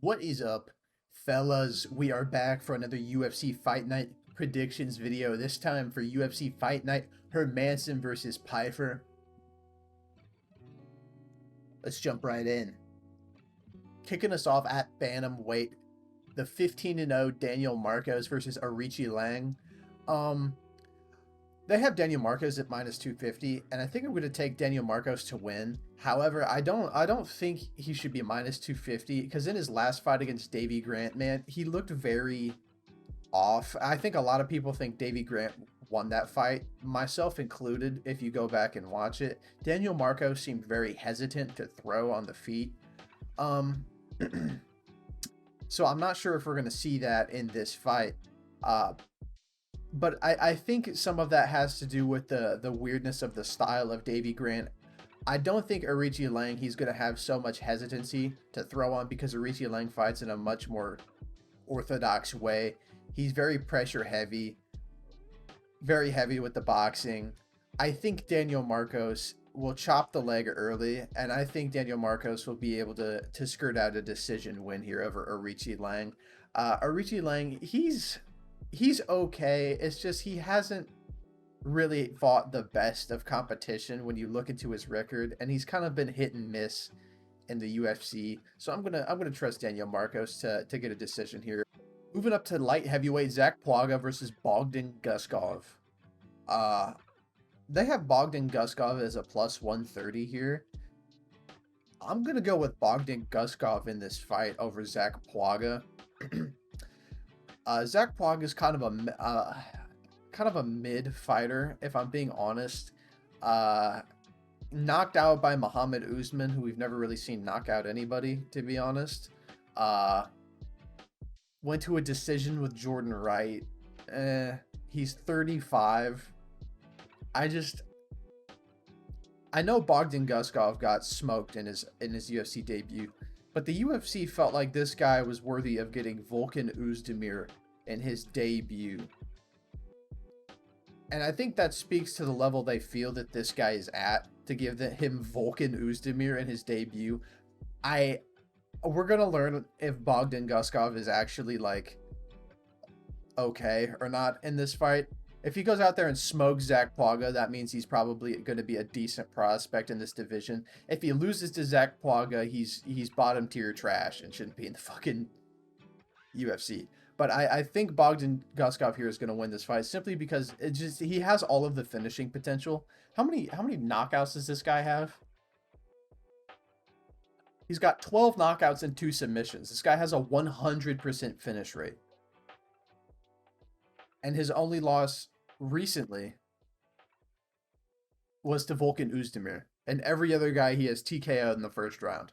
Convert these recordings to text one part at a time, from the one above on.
What is up, fellas? We are back for another UFC Fight Night predictions video. This time for UFC Fight Night Hermansson versus Pyfer. Let's jump right in. Kicking us off at bantamweight, the 15-0 Daniel Marcos versus Arichi Lang. They have Daniel Marcos at minus 250, and I think I'm going to take Daniel Marcos to win. However, I don't think he should be minus 250 because in his last fight against Davy Grant, man, he looked very off. I think a lot of people think Davy Grant won that fight, myself included. If you go back and watch it, Daniel Marcos seemed very hesitant to throw on the feet. So I'm not sure if we're going to see that in this fight. But I think some of that has to do with the weirdness of the style of Davy Grant. I don't think Arichi Lang, he's going to have so much hesitancy to throw on because Arichi Lang fights in a much more orthodox way. He's very pressure heavy, very heavy with the boxing. I think Daniel Marcos will chop the leg early, and I think Daniel Marcos will be able to skirt out a decision win here over Arichi Lang. Arichi Lang, he's okay. It's just he hasn't really fought the best of competition when you look into his record, and he's kind of been hit and miss in the UFC. So I'm gonna trust Daniel Marcos to get a decision here. Moving up to light heavyweight, Zach Płaga versus Bogdan Guskov. They have Bogdan Guskov as a plus 130 here. I'm gonna go with Bogdan Guskov in this fight over Zach Płaga. Zach Płaga is kind of a mid fighter, if I'm being honest. Knocked out by Muhammad Usman, who we've never really seen knock out anybody, to be honest. Went to a decision with Jordan Wright. He's 35. I know Bogdan Guskov got smoked in his UFC debut, but the UFC felt like this guy was worthy of getting Volkan Oezdemir in his debut. And I think that speaks to the level they feel that this guy is at to give him Volkan Oezdemir in his debut. We're going to learn if Bogdan Guskov is actually like okay or not in this fight. If he goes out there and smokes Zach Płaga, that means he's probably going to be a decent prospect in this division. If he loses to Zach Płaga, he's bottom tier trash and shouldn't be in the fucking UFC. But I think Bogdan Guskov here is going to win this fight simply because he has all of the finishing potential. How many knockouts does this guy have? He's got 12 knockouts and 2 submissions. This guy has a 100% finish rate. And his only loss recently was to Volkan Oezdemir. And every other guy he has TKO'd in the first round.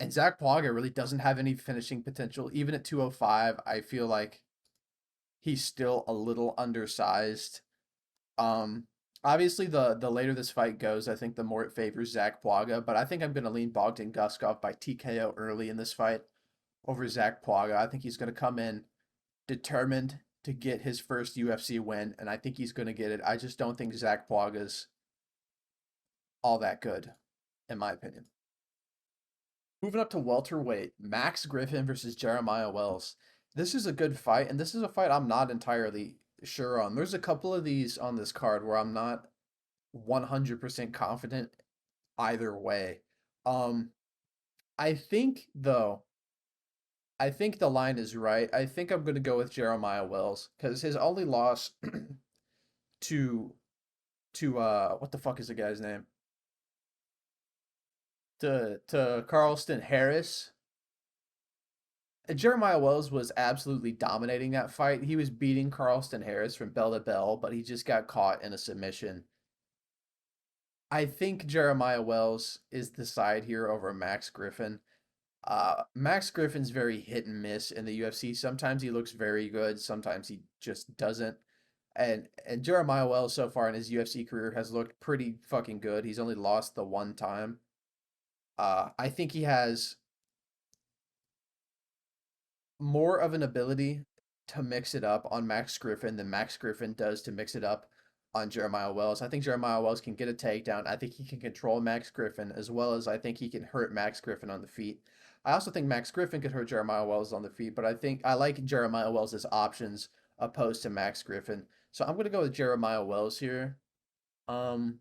And Zach Płaga really doesn't have any finishing potential. Even at 205, I feel like he's still a little undersized. Obviously, the later this fight goes, I think the more it favors Zach Płaga. But I think I'm going to lean Bogdan Guskov by TKO early in this fight over Zach Płaga. I think he's going to come in determined to get his first UFC win, and I think he's going to get it. I just don't think Zach Płaga's all that good, in my opinion. Moving up to welterweight, Max Griffin versus Jeremiah Wells. This is a good fight, and this is a fight I'm not entirely sure on. There's a couple of these on this card where I'm not 100% confident either way. I think the line is right. I think I'm going to go with Jeremiah Wells because his only loss to what the fuck is the guy's name? To Carlston Harris. Jeremiah Wells was absolutely dominating that fight. He was beating Carlston Harris from bell to bell, but he just got caught in a submission. I think Jeremiah Wells is the side here over Max Griffin. Max Griffin's very hit and miss in the UFC. Sometimes he looks very good, sometimes he just doesn't. And Jeremiah Wells so far in his UFC career has looked pretty fucking good. He's only lost the one time. I think he has more of an ability to mix it up on Max Griffin than Max Griffin does to mix it up on Jeremiah Wells. I think Jeremiah Wells can get a takedown. I think he can control Max Griffin as well as I think he can hurt Max Griffin on the feet. I also think Max Griffin could hurt Jeremiah Wells on the feet, but I think I like Jeremiah Wells' options opposed to Max Griffin. So I'm gonna go with Jeremiah Wells here. Um,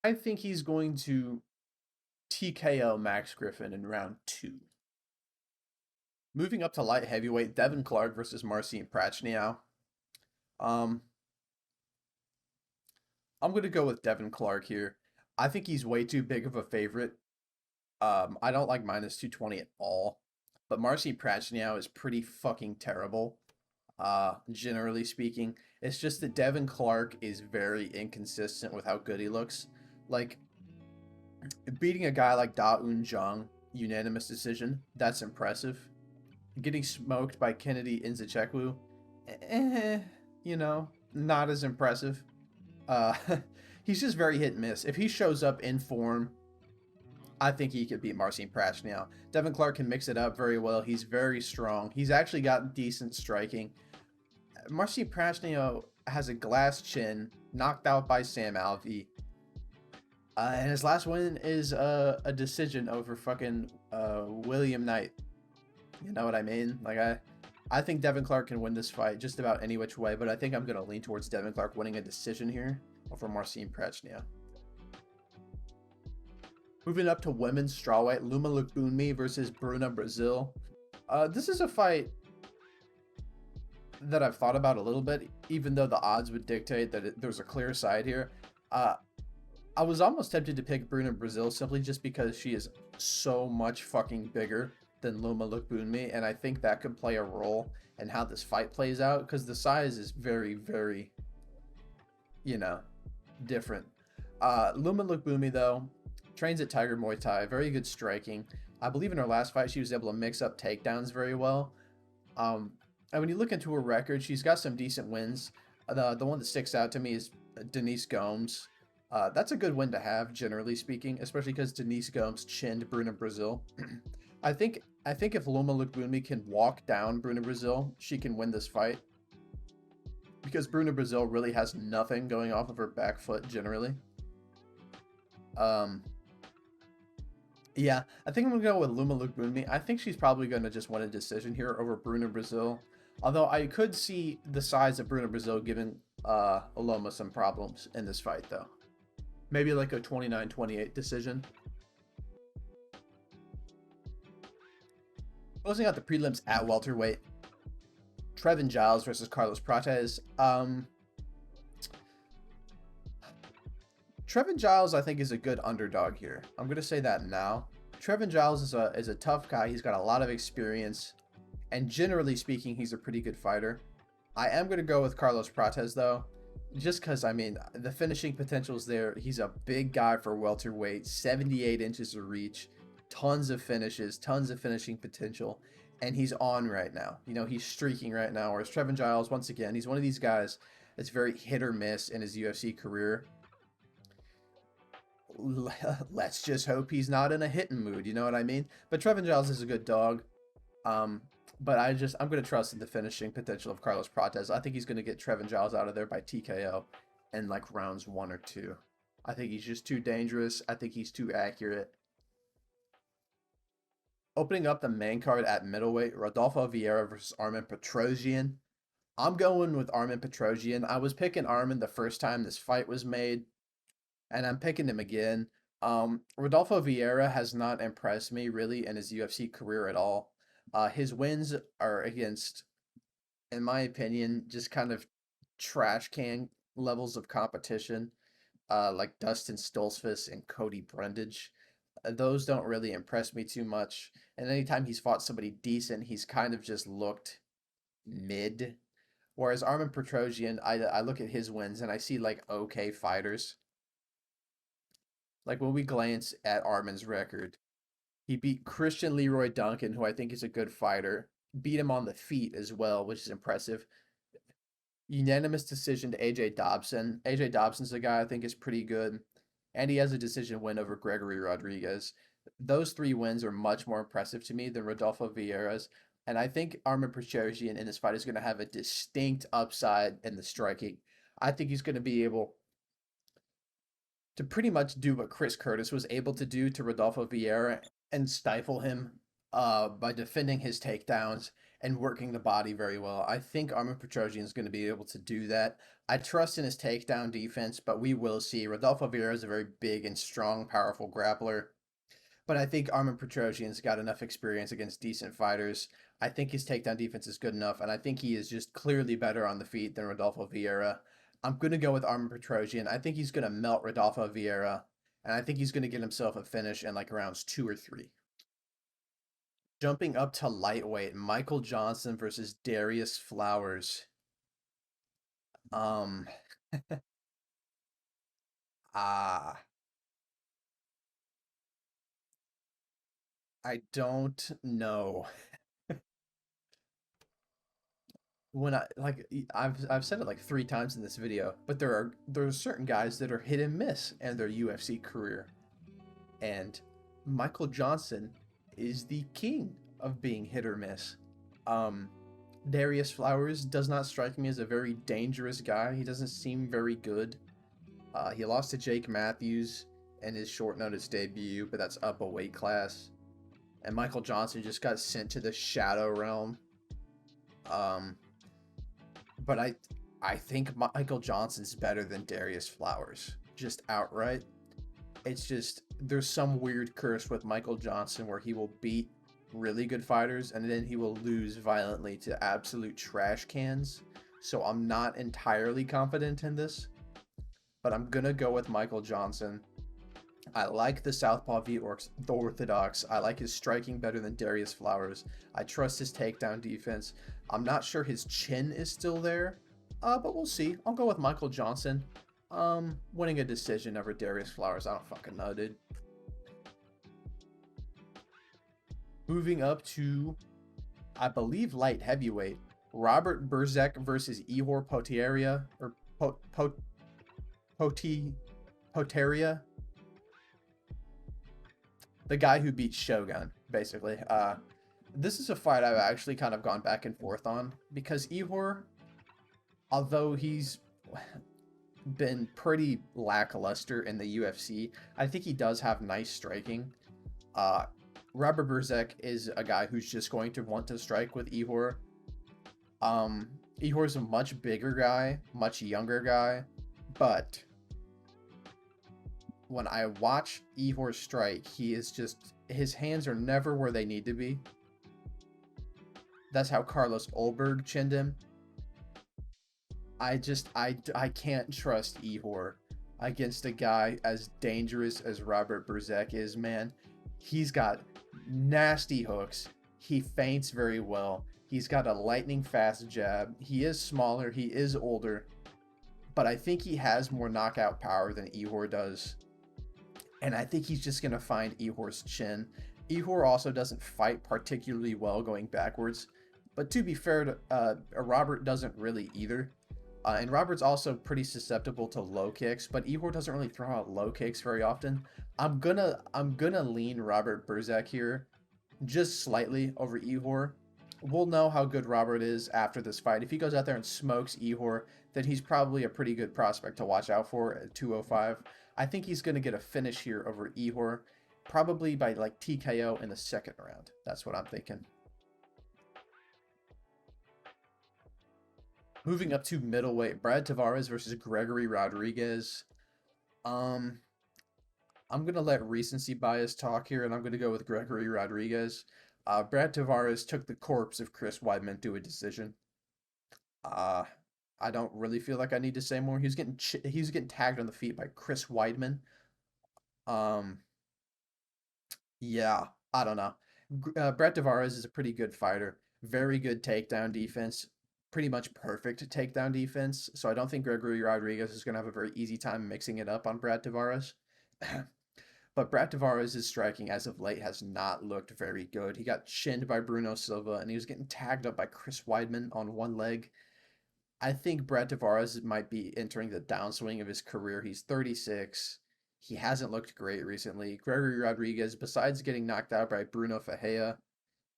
I think he's going to TKO Max Griffin in round two. Moving up to light heavyweight, Devin Clark versus Marcin Prachnio. Um, I'm going to go with Devin Clark here. I think he's way too big of a favorite. I don't like minus 220 at all. But Marcin Prachnio is pretty fucking terrible, generally speaking. It's just that Devin Clark is very inconsistent with how good he looks. Like, beating a guy like Da Un Jung, unanimous decision, that's impressive. Getting smoked by Kennedy Nzechukwu, eh, not as impressive. Uh, he's just very hit and miss. If he shows up in form, I think he could beat Marcin Prachnio. Devin Clark can mix it up very well. He's very strong. He's actually got decent striking. Marcin Prachnio has a glass chin, knocked out by Sam Alvey. And his last win is a decision over fucking William Knight. You know what I mean? Like, I think Devin Clark can win this fight just about any which way, but I think I'm going to lean towards Devin Clark winning a decision here over Marcin Prachnio. Moving up to women's strawweight, Luma Lukbunmi versus Bruna Brazil. This is a fight that I've thought about a little bit, even though the odds would dictate that there's a clear side here. I was almost tempted to pick Bruna Brazil simply just because she is so much fucking bigger than Luma Lukbunmi, and I think that could play a role in how this fight plays out, because the size is very, very, different. Luma Lukbunmi, though, trains at Tiger Muay Thai, very good striking. I believe in her last fight, she was able to mix up takedowns very well. And when you look into her record, she's got some decent wins. The one that sticks out to me is Denise Gomes. That's a good win to have, generally speaking, especially because Denise Gomes chinned Bruna Brazil. I think if Loma Lukbunmi can walk down Bruna Brazil, she can win this fight. Because Bruna Brazil really has nothing going off of her back foot, generally. Yeah, I think I'm going to go with Luma Lukbunmi. I think she's probably going to just win a decision here over Bruna Brazil. Although I could see the size of Bruna Brazil giving Loma some problems in this fight, though. Maybe like a 29-28 decision. Closing out the prelims at welterweight, Trevin Giles versus Carlos Prates. Trevin Giles, I think, is a good underdog here. I'm going to say that now. Trevin Giles is a tough guy. He's got a lot of experience. And generally speaking, he's a pretty good fighter. I am going to go with Carlos Prates, though. Just because, I mean, the finishing potential is there. He's a big guy for welterweight. 78 inches of reach. Tons of finishes. Tons of finishing potential. And he's on right now. He's streaking right now. Whereas Trevin Giles, once again, he's one of these guys that's very hit or miss in his UFC career. Let's just hope he's not in a hitting mood, you know what I mean? But Trevin Giles is a good dog. But I'm going to trust in the finishing potential of Carlos Prates. I think he's going to get Trevin Giles out of there by TKO in like rounds 1 or 2. I think he's just too dangerous. I think he's too accurate. Opening up the main card at middleweight, Rodolfo Vieira versus Armen Petrosyan. I'm going with Armen Petrosyan. I was picking Armen the first time this fight was made, and I'm picking him again. Rodolfo Vieira has not impressed me really in his UFC career at all. His wins are against, in my opinion, just kind of trash can levels of competition, like Dustin Stoltzfus and Cody Brundage. Those don't really impress me too much. And anytime he's fought somebody decent, he's kind of just looked mid. Whereas Armen Petrosyan, I look at his wins and I see like okay fighters. Like when we glance at Armen's record, he beat Christian Leroy Duncan, who I think is a good fighter. Beat him on the feet as well, which is impressive. Unanimous decision to AJ Dobson. AJ Dobson's a guy I think is pretty good. And he has a decision win over Gregory Rodriguez. Those 3 wins are much more impressive to me than Rodolfo Vieira's. And I think Armin Prasharjian in this fight is going to have a distinct upside in the striking. I think he's going to be able to pretty much do what Chris Curtis was able to do to Rodolfo Vieira and stifle him by defending his takedowns and working the body very well. I think Armin Petrosian is going to be able to do that. I trust in his takedown defense, but we will see. Rodolfo Vieira is a very big and strong, powerful grappler. But I think Armin Petrosian's got enough experience against decent fighters. I think his takedown defense is good enough, and I think he is just clearly better on the feet than Rodolfo Vieira. I'm going to go with Armin Petrosian. I think he's going to melt Rodolfo Vieira, and I think he's going to get himself a finish in like rounds 2 or 3. Jumping up to lightweight, Michael Johnson versus Darius Flowers. Um, ah, I don't know. When I like I've said it like 3 times in this video, but there's certain guys that are hit and miss in their UFC career, and Michael Johnson is the king of being hit or miss. Um, Darius Flowers does not strike me as a very dangerous guy. He doesn't seem very good. He lost to Jake Matthews in his short notice debut, but that's up a weight class. And Michael Johnson just got sent to the shadow realm. Um, but I think Michael Johnson's better than Darius Flowers, just outright. It's just there's some weird curse with Michael Johnson where he will beat really good fighters and then he will lose violently to absolute trash cans. So I'm not entirely confident in this, but I'm gonna go with Michael Johnson. I like the Southpaw v the Orthodox. I like his striking better than Darius Flowers. I trust his takedown defense. I'm not sure his chin is still there, but we'll see. I'll go with Michael Johnson. Winning a decision over Darius Flowers. I don't fucking know, dude. Moving up to, I believe, light heavyweight. Robert Burzek versus Ihor Potieria, or Poteria. The guy who beat Shogun, basically. This is a fight I've actually kind of gone back and forth on because Ihor, although he's been pretty lackluster in the UFC, I think he does have nice striking. Robert Burzek is a guy who's just going to want to strike with Ihor. Ihor's a much bigger guy, much younger guy, but when I watch Ihor strike, he is just, his hands are never where they need to be. That's how Carlos Ulberg chinned him. I can't trust Ihor against a guy as dangerous as Robert Burzek is, man. He's got nasty hooks. He feints very well. He's got a lightning fast jab. He is smaller. He is older. But I think he has more knockout power than Ihor does. And I think he's just going to find Ihor's chin. Ihor also doesn't fight particularly well going backwards. But to be fair, to, Robert doesn't really either. And Robert's also pretty susceptible to low kicks, but Ihor doesn't really throw out low kicks very often. I'm gonna lean Robert Burzek here, just slightly over Ihor. We'll know how good Robert is after this fight. If he goes out there and smokes Ihor, then he's probably a pretty good prospect to watch out for at 205. I think he's gonna get a finish here over Ihor, probably by like TKO in the second round. That's what I'm thinking. Moving up to middleweight, Brad Tavares versus Gregory Rodriguez. I'm gonna let recency bias talk here, and I'm gonna go with Gregory Rodriguez. Brad Tavares took the corpse of Chris Weidman to a decision. Uh, I don't really feel like I need to say more. He was getting tagged on the feet by Chris Weidman. Um, yeah, I don't know. Brett Tavares is a pretty good fighter. Very good takedown defense. Pretty much perfect takedown defense. So I don't think Gregory Rodriguez is going to have a very easy time mixing it up on Brad Tavares. But Brad Tavares' striking as of late has not looked very good. He got chinned by Bruno Silva, and he was getting tagged up by Chris Weidman on one leg. I think Brad Tavares might be entering the downswing of his career. He's 36. He hasn't looked great recently. Gregory Rodriguez, besides getting knocked out by Bruno Ferreira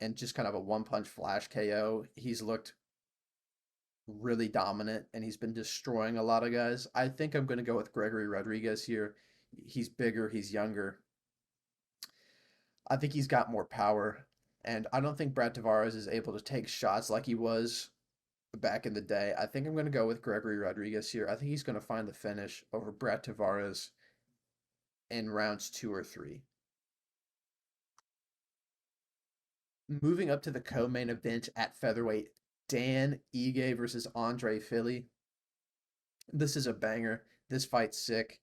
and just kind of a one punch flash KO. He's looked really dominant and he's been destroying a lot of guys. I think I'm going to go with Gregory Rodriguez here. He's bigger, he's younger. I think he's got more power. And I don't think Brad Tavares is able to take shots like he was back in the day. I think I'm going to go with Gregory Rodriguez here. I think he's going to find the finish over Brad Tavares in rounds 2 or 3. Moving up to the co-main event at featherweight, Dan Ige versus Andre Fili. This is a banger. This fight's sick,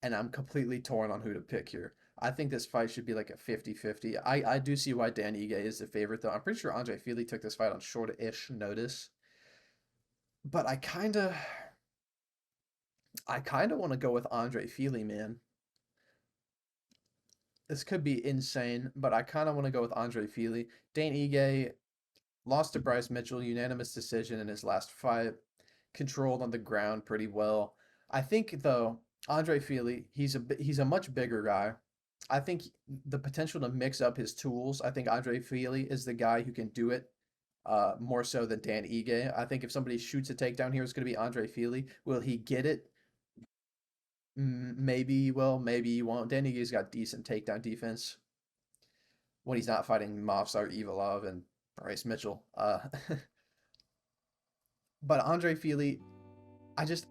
and I'm completely torn on who to pick here. I think this fight should be like a 50-50. I do see why Dan Ige is the favorite, though. I'm pretty sure Andre Fili took this fight on short-ish notice. But I kind of want to go with Andre Fili, man. This could be insane, but I kind of want to go with Andre Fili. Dan Ige lost to Bryce Mitchell, unanimous decision in his last fight, controlled on the ground pretty well. I think though Andre Fili, he's a much bigger guy. I think the potential to mix up his tools. I think Andre Fili is the guy who can do it. More so than Dan Ige. I think if somebody shoots a takedown here, it's going to be Andre Fili. Will he get it? Maybe he will, maybe he won't. Dan Ige's got decent takedown defense when he's not fighting Movsar Evilov and Bryce Mitchell. But Andre Fili, I just,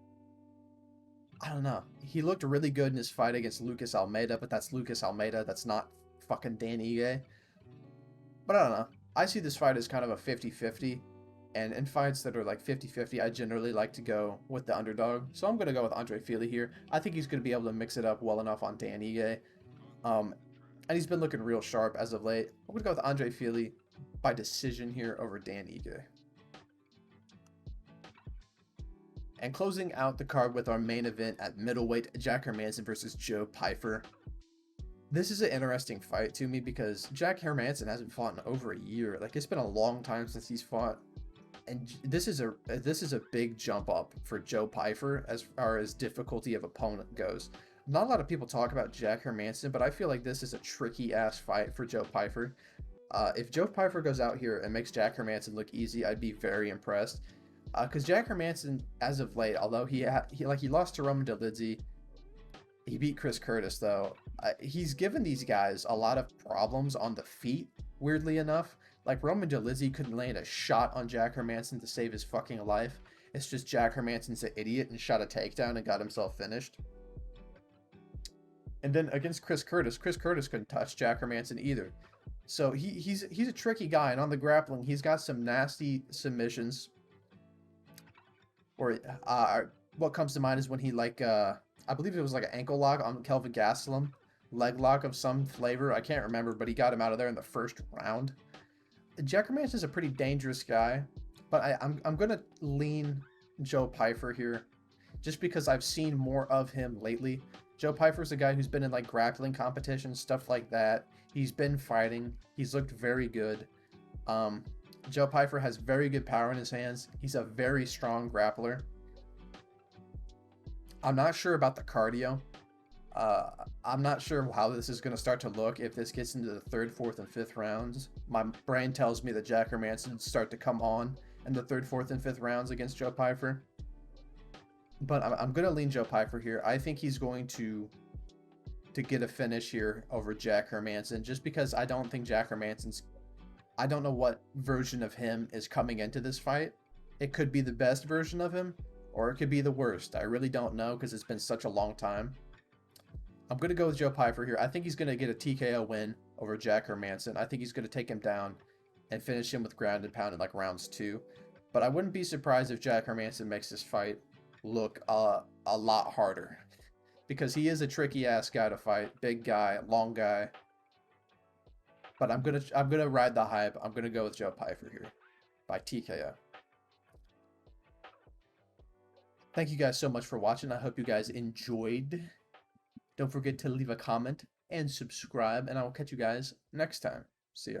I don't know. He looked really good in his fight against Lucas Almeida, but that's Lucas Almeida. That's not fucking Dan Ige. But I don't know. I see this fight as kind of a 50-50. And in fights that are like 50-50, I generally like to go with the underdog. So I'm going to go with Andre Fili here. I think he's going to be able to mix it up well enough on Dan Ige. And he's been looking real sharp as of late. I'm going to go with Andre Fili by decision here over Dan Ige. And closing out the card with our main event at middleweight, Jack Hermansson versus Joe Pyfer. This is an interesting fight to me because Jack Hermansson hasn't fought in over a year. Like, it's been a long time since he's fought. And this is a big jump up for Joe Pyfer as far as difficulty of opponent goes. Not a lot of people talk about Jack Hermansson, but I feel like this is a tricky ass fight for Joe Pyfer. If Joe Pyfer goes out here and makes Jack Hermansson look easy, I'd be very impressed. Because Jack Hermansson, as of late, although he lost to Roman Dolidze, he beat Chris Curtis though. He's given these guys a lot of problems on the feet. Weirdly enough. Like, Roman Dolidze couldn't land a shot on Jack Hermansson to save his fucking life. It's just Jack Hermansson's an idiot and shot a takedown and got himself finished. And then against Chris Curtis couldn't touch Jack Hermansson either. So he's a tricky guy, and on the grappling, he's got some nasty submissions. Or what comes to mind is when he I believe it was like an ankle lock on Kelvin Gastelum, leg lock of some flavor. I can't remember, but he got him out of there in the first round. Jack Hermansson is a pretty dangerous guy, but I'm gonna lean Joe Pyfer here, just because I've seen more of him lately. Joe Pyfer's a guy who's been in like grappling competitions, stuff like that. He's been fighting. He's looked very good. Joe Pyfer has very good power in his hands. He's a very strong grappler. I'm not sure about the cardio. I'm not sure how this is going to start to look if this gets into the 3rd, 4th, and 5th rounds. My brain tells me that Jack Hermansson start to come on in the 3rd, 4th, and 5th rounds against Joe Pyfer. But I'm going to lean Joe Pyfer here. I think he's going to get a finish here over Jack Hermansson, just because I don't think Jack Hermansson's... I don't know what version of him is coming into this fight. It could be the best version of him, or it could be the worst. I really don't know because it's been such a long time. I'm going to go with Joe Pyfer here. I think he's going to get a TKO win over Jack Hermansson. I think he's going to take him down and finish him with ground and pound in like rounds 2. But I wouldn't be surprised if Jack Hermansson makes this fight look a lot harder. Because he is a tricky ass guy to fight. Big guy, long guy. But I'm gonna ride the hype. I'm gonna go with Joe Pyfer here by TKO. Thank you guys so much for watching. I hope you guys enjoyed. Don't forget to leave a comment and subscribe, and I will catch you guys next time. See ya.